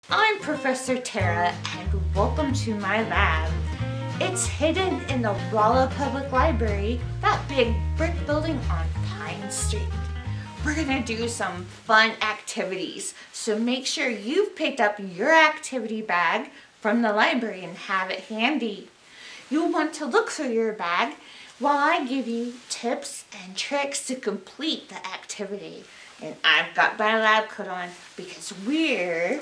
I'm Professor Tara and welcome to my lab. It's hidden in the Rolla Public Library, that big brick building on Pine Street. We're gonna do some fun activities, so make sure you've picked up your activity bag from the library and have it handy. You'll want to look through your bag while I give you tips and tricks to complete the activity. And I've got my lab coat on because we're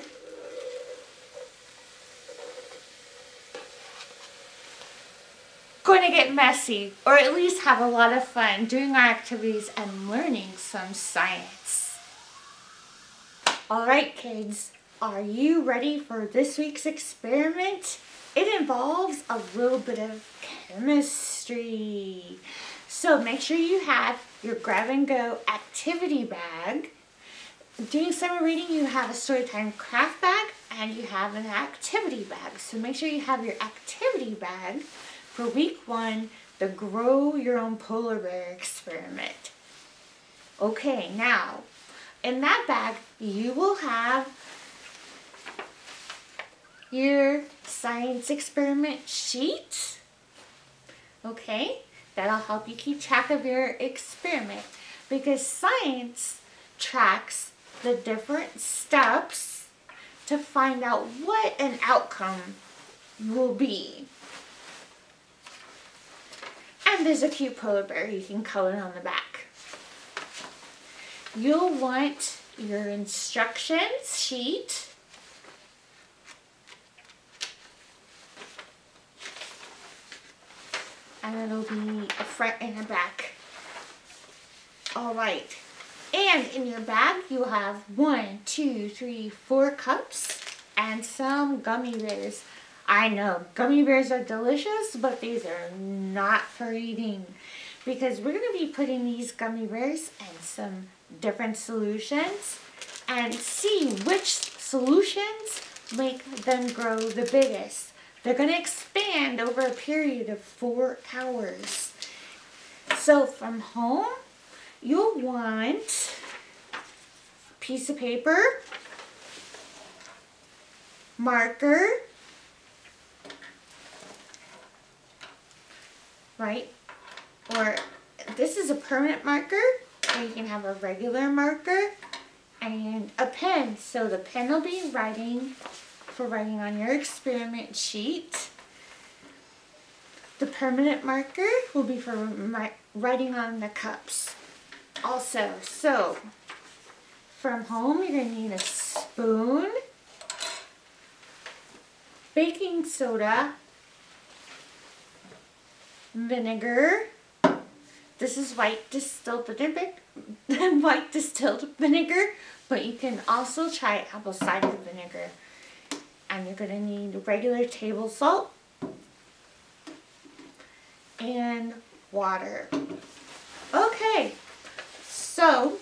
going to get messy, or at least have a lot of fun doing our activities and learning some science. Alright kids, are you ready for this week's experiment? It involves a little bit of chemistry. So make sure you have your grab and go activity bag. Doing summer reading, you have a Storytime craft bag and you have an activity bag. So make sure you have your activity bag for week 1, the Grow Your Own Polar Bear experiment. Okay, now, in that bag, you will have your science experiment sheet. Okay, that'll help you keep track of your experiment because science tracks the different steps to find out what an outcome will be. And there's a cute polar bear you can color on the back. You'll want your instructions sheet. And it'll be a front and a back. Alright. And in your bag you'll have 1, 2, 3, 4 cups and some gummy bears. I know, gummy bears are delicious, but these are not for eating because we're going to be putting these gummy bears in some different solutions and see which solutions make them grow the biggest. They're going to expand over a period of 4 hours. So from home, you'll want a piece of paper, marker, right? Or this is a permanent marker, or you can have a regular marker and a pen. So the pen will be for writing on your experiment sheet. The permanent marker will be for writing on the cups. Also, so from home you're going to need a spoon, baking soda, vinegar. This is white distilled vinegar, but you can also try apple cider vinegar. And you're going to need regular table salt and water. Okay, so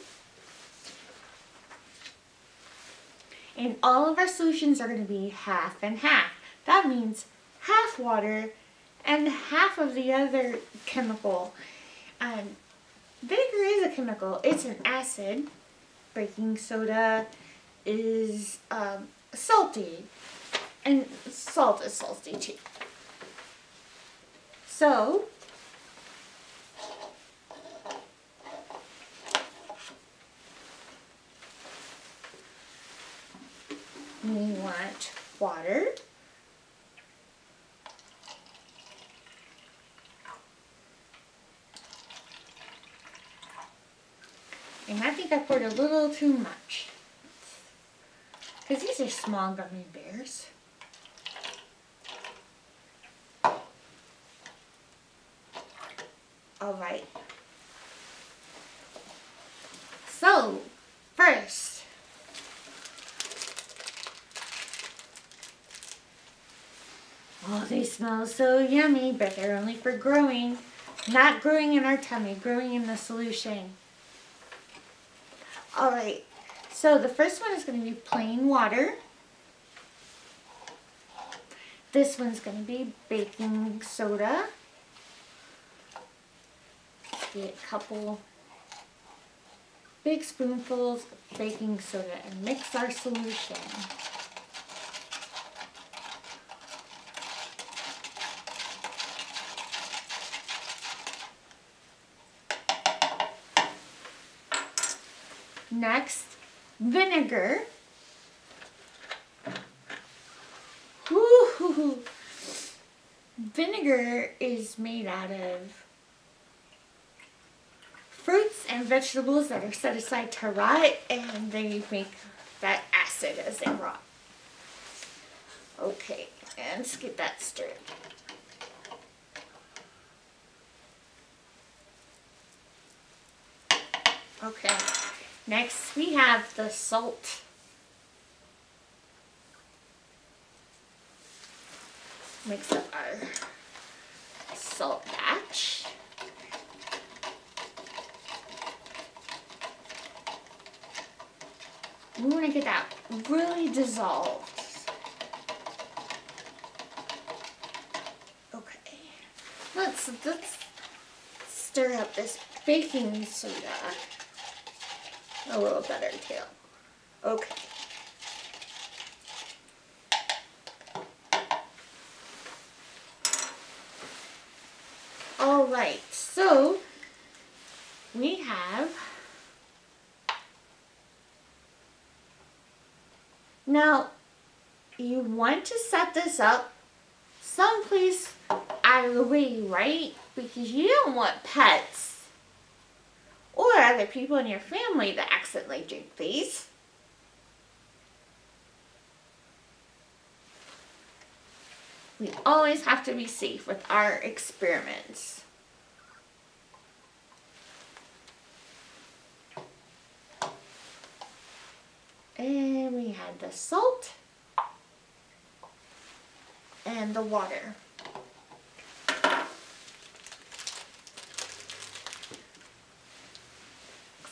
and all of our solutions are going to be half and half. That means half water and half of the other chemical. Vinegar is a chemical. It's an acid. Baking soda is salty. And salt is salty too. So, we want water. And I think I poured a little too much. Because these are small gummy bears. Alright. So, first, oh, they smell so yummy, but they're only for growing. Not growing in our tummy, growing in the solution. Alright, so the first one is going to be plain water. This one's going to be baking soda. Get a couple big spoonfuls of baking soda and mix our solution. Next, vinegar. Woo-hoo-hoo. Vinegar is made out of fruits and vegetables that are set aside to rot, and they make that acid as they rot. Okay, and let's get that stirred. Okay, next we have the salt. Mix up our salt batch. We want to get that really dissolved. Okay, let's stir up this baking soda a little better too. Okay. All right, so we have, now you want to set this up someplace out of the way, right? Because you don't want pets or other people in your family to accidentally drink these. We always have to be safe with our experiments. And we had the salt and the water.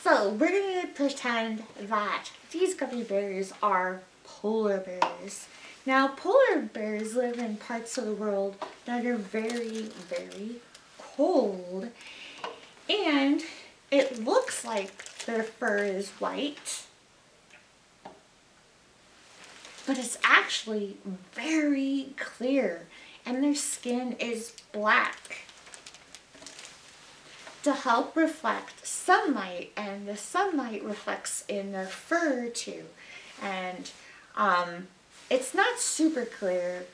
So we're going to pretend that these gummy bears are polar bears. Now, polar bears live in parts of the world that are very, very cold. And it looks like their fur is white, but it's actually very clear, and their skin is black to help reflect sunlight, and the sunlight reflects in their fur too. And it's not super clear.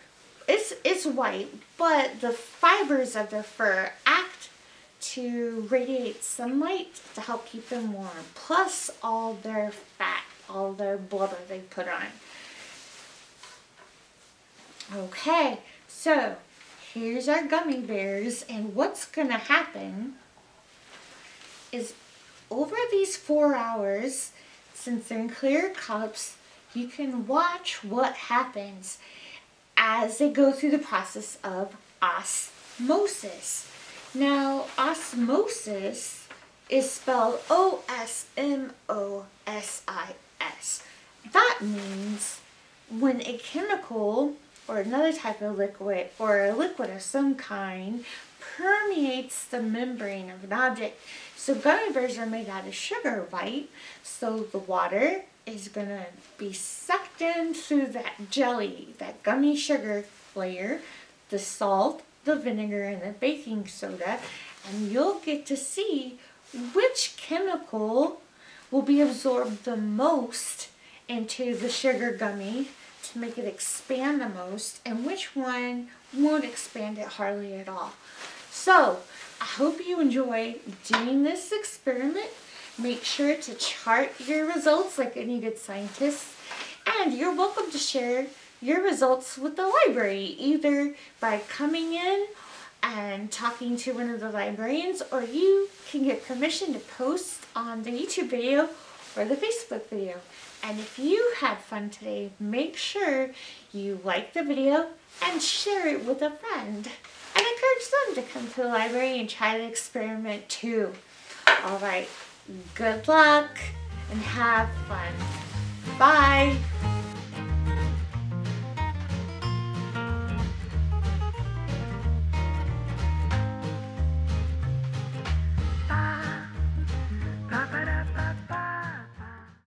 It's white, but the fibers of their fur act to radiate sunlight to help keep them warm, plus all their fat, all their blubber they put on. Okay, so here's our gummy bears, and what's gonna happen is over these 4 hours, since they're in clear cups, you can watch what happens as they go through the process of osmosis. Now, osmosis is spelled O-S-M-O-S-I-S. That means when a chemical or another type of liquid, or a liquid of some kind, permeates the membrane of an object. So gummy bears are made out of sugar, right? So the water is going to be sucked in through that jelly, that gummy sugar layer, the salt, the vinegar, and the baking soda, and you'll get to see which chemical will be absorbed the most into the sugar gummy to make it expand the most, and which one won't expand it hardly at all. So, I hope you enjoy doing this experiment. Make sure to chart your results like any good scientist, and you're welcome to share your results with the library, either by coming in and talking to one of the librarians, or you can get permission to post on the YouTube video or the Facebook video. And if you had fun today, make sure you like the video and share it with a friend. And encourage them to come to the library and try the experiment too. Alright, good luck and have fun. Bye!